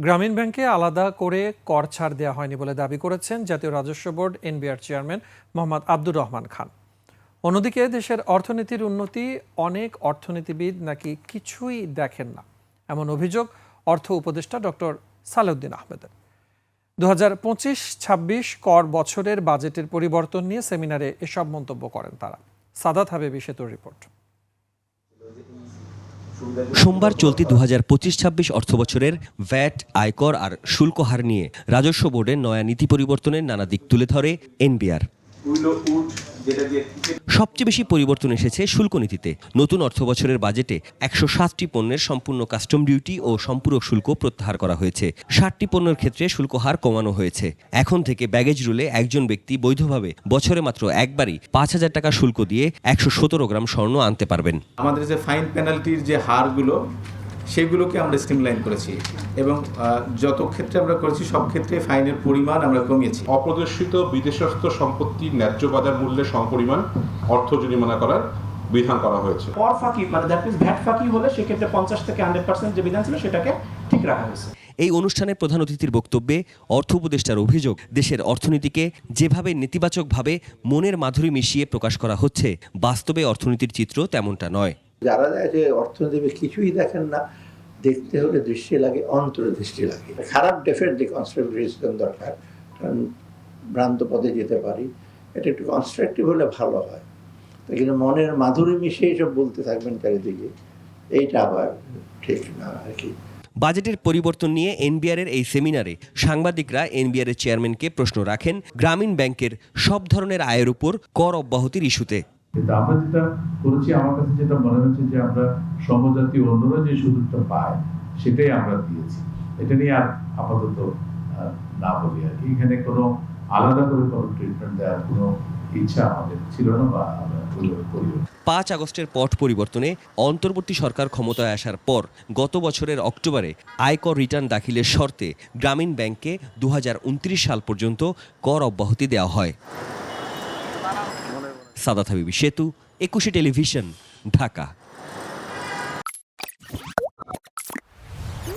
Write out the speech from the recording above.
গ্রামীণ ব্যাংকে আলাদা করে কর ছাড় দেওয়া হয়নি বলে দাবি করেছেন জাতীয় রাজস্ব board NBR chairman Mohammad Abdur Rahman Khan. অন্যদিকে দেশের অর্থনীতির উন্নতি অনেক অর্থনীতিবিদ নাকি কিছুই দেখেন না, এমন অভিযোগ অর্থ উপদেষ্টা ডক্টর সালেউদ্দিন আহমেদের। 2025-26 কর বছরের বাজেটের পরিবর্তন নিয়ে সেমিনারে এসব মন্তব্য করেন তারা। সাদাত হাবিবি সেতুর রিপোর্ট। সোমবার চলতি 2025-26 অর্থবছরের ভ্যাট, আয়কর আর শুল্ক হার নিয়ে রাজস্ব বোর্ডের নয়া নীতি পরিবর্তনের নানা দিক তুলে ধরে এনবিআর। সবচেয়ে বেশি পরিবর্তন এসেছে শুল্ক নীতিতে। নতুন অর্থবছরের বাজেটে 107টি পণ্যের সম্পূর্ণ কাস্টম ডিউটি ও সম্পূরক শুল্ক প্রত্যাহার করা হয়েছে। 60টি পণ্যের ক্ষেত্রে শুল্ক হার কমানো হয়েছে। এখন থেকে ব্যাগেজ রুলে একজন ব্যক্তি বৈধভাবে বছরে মাত্র একবারই 5,000 টাকা শুল্ক দিয়ে 117 গ্রাম স্বর্ণ আনতে পারবেন। আমাদের যে ফাইন পেনাল্টির যে হারগুলো সেগুলোকে আমরা স্ট্রিমলাইন করেছি এবং যত ক্ষেত্রে আমরা করেছি সব ক্ষেত্রে ফাইনের পরিমাণ আমরা কমিয়েছি। অপ্রদর্শিত বিদেশস্থ সম্পত্তির ন্যায্য বাজার মূল্যের সমপরিমাণ অর্থ জরিমানা করার বিধান করা হয়েছে। কর ফাঁকি মানে দ্যাট মিন্স ভ্যাট ফাঁকি হলে সেক্ষেত্রে 50 থেকে 100% যে বিধান ছিল সেটাকে ঠিক রাখা হয়েছে। এই অনুষ্ঠানে প্রধান অতিথির বক্তব্যে অর্থ উপদেষ্টার অভিযোগ, দেশের অর্থনীতিকে যেভাবে নেতিবাচকভাবে মনের মাধুরী মিশিয়ে প্রকাশ করা হচ্ছে, বাস্তবে অর্থনীতির চিত্র তেমনটা নয়। যারা দেখে অর্থনীতি কিছুই দেখেন না, দেখতে হলে দৃষ্টি লাগে, অন্তর্দৃষ্টি লাগে। খারাপ ডেফিনেটলি কনস্ট্রাকটিভ দরকার, কারণ ভ্রান্ত পথে যেতে পারি। এটা একটু কনস্ট্রাকটিভ হলে ভালো হয়, কিন্তু মনের মাধুরী মিশিয়ে সব বলতে থাকবেন চারিদিকে, এইটা আবার ঠিক না আর কি। বাজেটের পরিবর্তন নিয়ে এনবিআরের এই সেমিনারে সাংবাদিকরা এনবিআরের চেয়ারম্যানকে প্রশ্ন রাখেন গ্রামীণ ব্যাংকের সব ধরনের আয়ের উপর কর অব্যাহতির ইস্যুতে। কিন্তু আমরা যেটা করেছি, আমার কাছে যেটা মনে হচ্ছে যে আমরা সমজাতীয় অন্যরা যে সুযোগটা পায় সেটাই আমরা দিয়েছি। এটা নিয়ে আর আপাতত না বলি আর কি। এখানে কোনো আলাদা করে কোনো ট্রিটমেন্ট দেওয়ার কোনো ইচ্ছা আমাদের ছিল না বা আমরা করি। 5 আগস্টের পট পরিবর্তনে অন্তর্বর্তী সরকার ক্ষমতায় আসার পর গত বছরের অক্টোবরে আয়কর রিটার্ন দাখিলের শর্তে গ্রামীণ ব্যাংককে 2029 সাল পর্যন্ত কর অব্যাহতি দেওয়া হয়। সাদাত হাবিবি সেতু, 21 টেলিভিশন, ঢাকা।